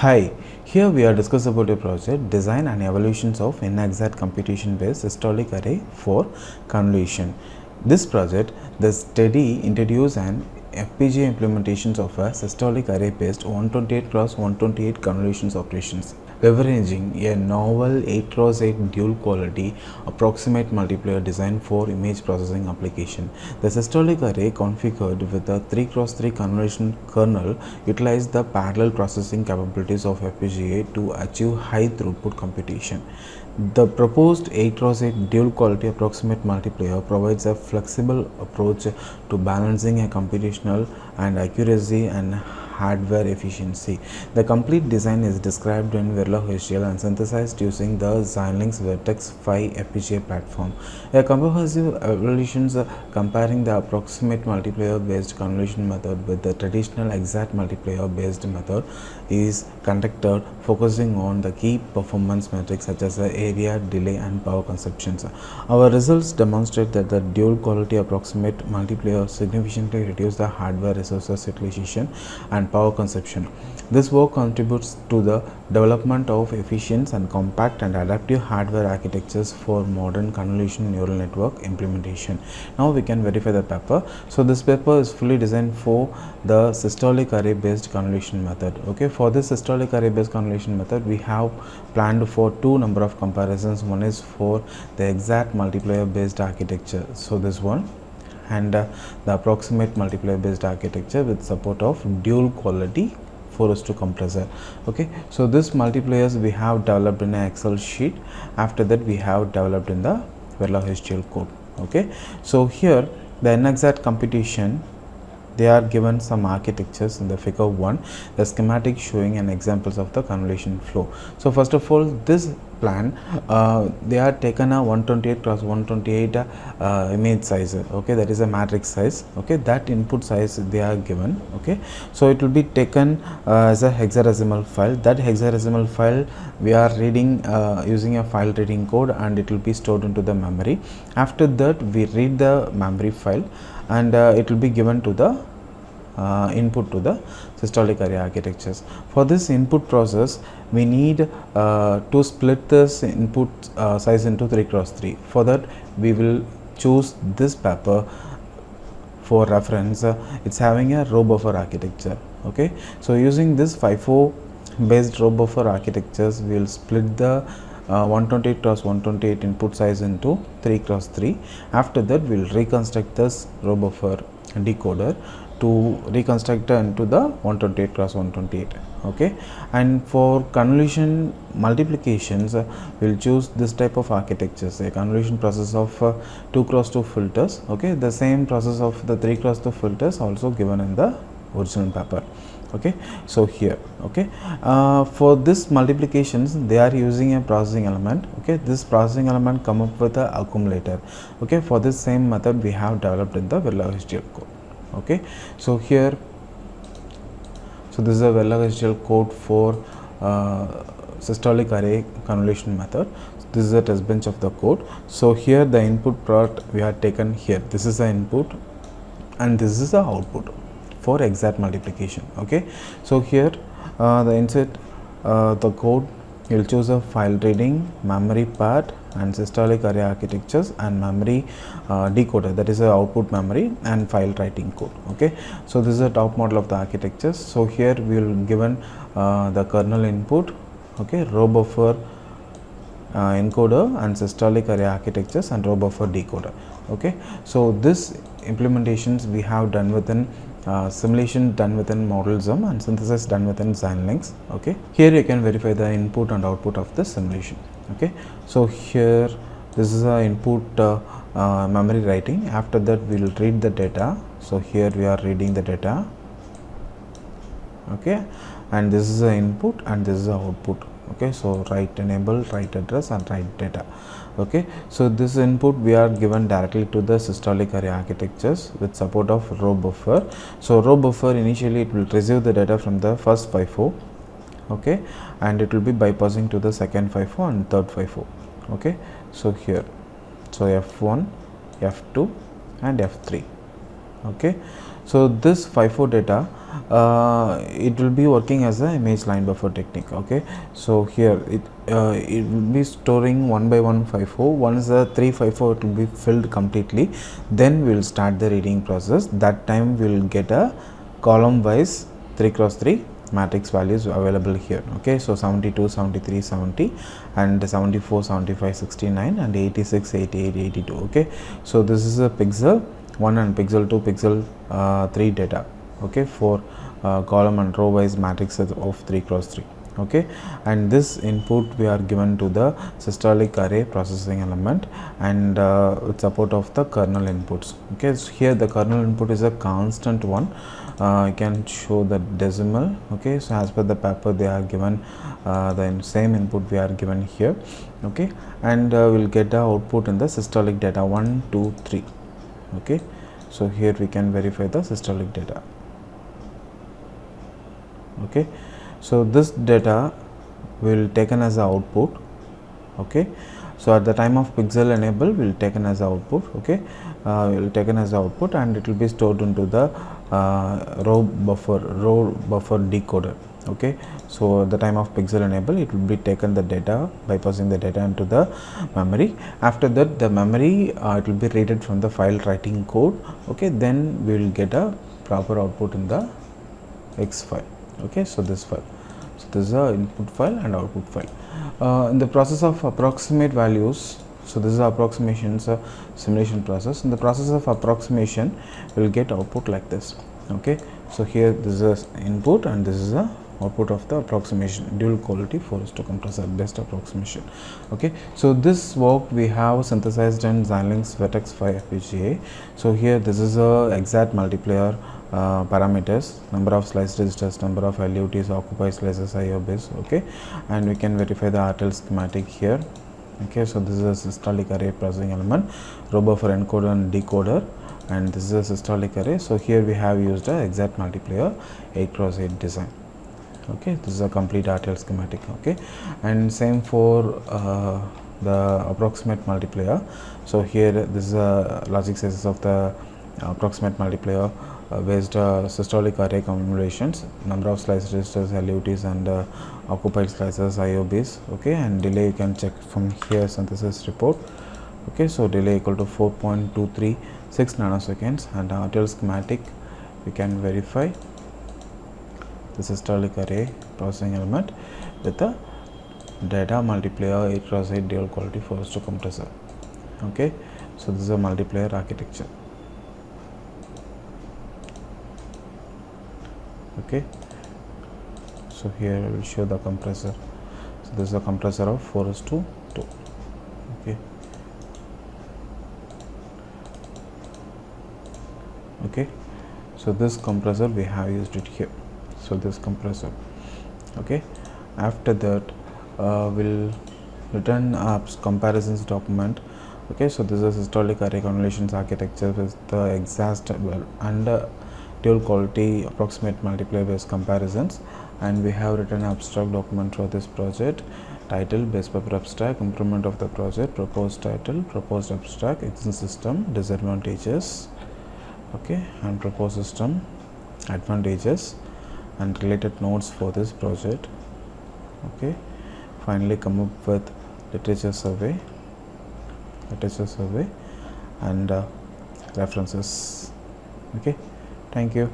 Hi, here we are discussing about a project design and evaluations of inexact computation based systolic array for convolution. This project, the study introduced an FPGA implementations of a systolic array based 128 cross 128 convolutions operations, leveraging a novel 8 cross 8 dual quality approximate multiplier design for image processing application. The systolic array configured with a 3 cross 3 convolution kernel utilized the parallel processing capabilities of FPGA to achieve high throughput computation. The proposed 8 cross 8 dual quality approximate multiplier provides a flexible approach to balancing a computational and accuracy and hardware efficiency. The complete design is described in Verilog HDL and synthesized using the Xilinx Vertex 5 FPGA platform. A comprehensive evaluations comparing the approximate multiplier based convolution method with the traditional exact multiplier based method is conducted, focusing on the key performance metrics such as the area, delay and power consumptions. Our results demonstrate that the dual quality approximate multiplier significantly reduces the hardware resources utilization and power consumption. This work contributes to the development of efficient and compact and adaptive hardware architectures for modern convolution neural network implementation. Now we can verify the paper. So this paper is fully designed for the systolic array based convolution method. Okay, for this systolic array based convolution method, we have planned for two number of comparisons. One is for the exact multiplier based architecture, so this one, and the approximate multiplier based architecture with support of dual quality 4:2 compressor. Okay, so this multipliers we have developed in an Excel sheet. After that we have developed in the Verilog HDL code. Okay, so here the inexact computation, they are given some architectures in the figure 1, the schematic showing an examples of the convolution flow. So first of all, this plan they are taken a 128 cross 128 image size. Okay, that is a matrix size. Okay, that input size they are given. Okay, so it will be taken as a hexadecimal file. That hexadecimal file we are reading using a file reading code, and it will be stored into the memory. After that we read the memory file, and it will be given to the input to the systolic array architectures. For this input process, we need to split this input size into 3 cross 3. For that, we will choose this paper for reference. It's having a row buffer architecture. Okay, so using this FIFO based row buffer architectures, we will split the 128 cross 128 input size into 3 cross 3. After that, we will reconstruct this row buffer decoder to reconstruct into the 128 cross 128. Okay, and for convolution multiplications, we'll choose this type of architectures, a convolution process of 2 cross 2 filters. Okay, the same process of the 3 cross 2 filters also given in the original paper. Okay, so here, okay, for this multiplications they are using a processing element. Okay, this processing element come up with a accumulator. Okay, for this same method we have developed in the Verilog HDL code. Okay, so here, so this is a Verilog HDL code for systolic array convolution method. So this is a test bench of the code. So here the input part we have taken here. This is the input and this is the output for exact multiplication. Okay, so here the insert the code, you will choose a file reading, memory part and systolic array architectures, and memory decoder, that is a output memory, and file writing code. Okay, so this is a top model of the architectures. So here we will given the kernel input, okay, row buffer encoder and systolic array architectures and row buffer decoder. Okay, so this implementations we have done within simulation done within ModelZum and synthesis done within Xilinx. Okay, here you can verify the input and output of the simulation. Okay, so here this is a input memory writing. After that we will read the data. So here we are reading the data. Okay, and this is the input and this is the output. Okay, so write enable, write address and write data. Okay, so this input we are given directly to the systolic array architectures with support of row buffer. So row buffer, initially it will receive the data from the first FIFO. Okay, and it will be bypassing to the second FIFO and third FIFO. Okay, so here, so F1, F2 and F3. Okay, So this FIFO data, it will be working as a image line buffer technique. Okay, so here it will be storing one by one FIFO. Once the 3 FIFO it will be filled completely, then we will start the reading process. That time we will get a column wise 3 cross 3 matrix values available here. Okay, so 72, 73, 70 and 74, 75, 69 and 86, 88, 82. Okay, so this is a pixel 1 and pixel 2, pixel 3 data. Okay, for column and row wise matrices of 3 cross 3. Okay, and this input we are given to the systolic array processing element, and with support of the kernel inputs. Okay, so here the kernel input is a constant one. I can show the decimal. Okay, so as per the paper they are given the same input we are given here. Okay, and we'll get the output in the systolic data 1, 2, 3. Okay, so here we can verify the systolic data. Okay, so this data will taken as a output. Okay, so at the time of pixel enable will taken as a output. Okay, will taken as a output, and it will be stored into the row buffer decoder. Okay, so at the time of pixel enable it will be taken the data, bypassing the data into the memory. After that the memory it will be read from the file writing code. Okay, then we will get a proper output in the X file. Okay, so this file, so this is a input file and output file. In the process of approximate values, so this is approximations simulation process. In the process of approximation we will get output like this. Okay, so here this is input and this is a output of the approximation, dual quality 4:1 compressor best approximation. Okay, so this work we have synthesized in Xilinx Vertex 5 FPGA. So here this is a exact multiplier parameters, number of slice registers, number of LUTs, occupied slices, IO base. Okay, and we can verify the RTL schematic here. Okay, so this is a systolic array processing element, row buffer encoder and decoder, and this is a systolic array. So here we have used a exact multiplier 8x8 design. Okay, this is a complete RTL schematic. Okay, and same for the approximate multiplier. So here this is a logic sizes of the approximate multiplier based systolic array convolutions, number of slice registers, LUTs and occupied slices, IOBs. Okay, and delay you can check from here, synthesis report. Okay, so delay equal to 4.236 nanoseconds, and RTL schematic we can verify the systolic array processing element with the data multiplier 8x8 dual quality 4:2 compressor. Okay, so this is a multiplier architecture. Okay, so here I will show the compressor. So this is a compressor of 4:2. Okay, okay, so this compressor we have used it here. So this compressor. Okay, after that we'll return comparisons document. Okay, so this is systolic array convolutions architecture with the exact and dual quality approximate multiplier based comparisons, and we have written abstract document for this project. Title, base paper abstract, improvement of the project, proposed title, proposed abstract, existing system, disadvantages. Okay, and proposed system, advantages, and related notes for this project. Okay, finally come up with literature survey and references. Okay, thank you.